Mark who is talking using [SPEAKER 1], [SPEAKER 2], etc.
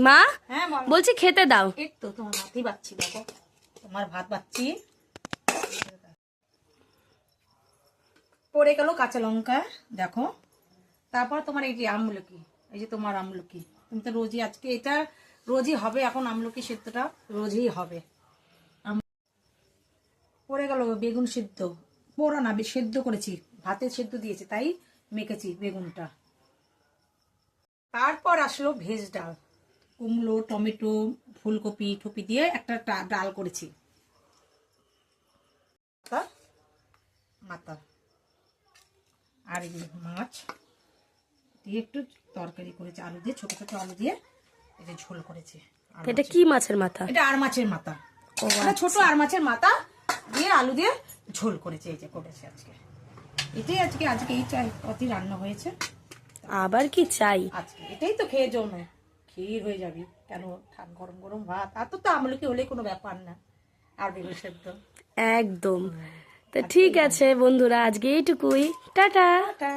[SPEAKER 1] মা
[SPEAKER 2] হ্যাঁ
[SPEAKER 1] বলছি খেতে দাও।
[SPEAKER 2] এই তো তোমার ভাতই বাচ্ছি, দেখো তোমার ভাত বাচ্ছি। পড়ে গেল কাঁচা লঙ্কা, দেখো। তারপর তোমার এই যে আমলকি, এই যে তোমার আমলকি, তুমি তো রোজই আজকে এটা রোজই হবে, এখন আমলকি সেদ্ধটা রোজই হবে। পড়ে গেল বেগুন সিদ্ধ, পোড়া না সেদ্ধ করেছি, ভাতে সেদ্ধ দিয়েছি তাই মেখেছি বেগুনটা। তারপর আসলো ভেজ ডাল, কুমড়ো টমেটো ফুলকপি টপি দিয়ে একটা ডাল করেছি। মাথা আর এই মাছ দিয়ে একটু তরকারি করেছি, আলু দিয়ে ছোট ছোট আলু দিয়ে এটা ঝোল করেছি।
[SPEAKER 1] এটা কি মাছের মাথা?
[SPEAKER 2] এটা আর মাছের মাথা, ছোট আর মাছের মাথা দিয়ে আলু দিয়ে ঝোল করেছে, এই যে করেছে আজকে। এটাই আজকে আজকে এই চাই অতি রান্না হয়েছে।
[SPEAKER 1] আবার কি চাই?
[SPEAKER 2] আজকে এটাই তো খেয়ে জন্য ক্ষীর হয়ে যাবি কেন, গরম গরম ভাত আর তো আমলকি হলে কোনো ব্যাপার না, আর বেগুন সেদ্ধ
[SPEAKER 1] একদম। তো ঠিক আছে বন্ধুরা, আজকে এইটুকুই। টাটা।
[SPEAKER 2] টাটা।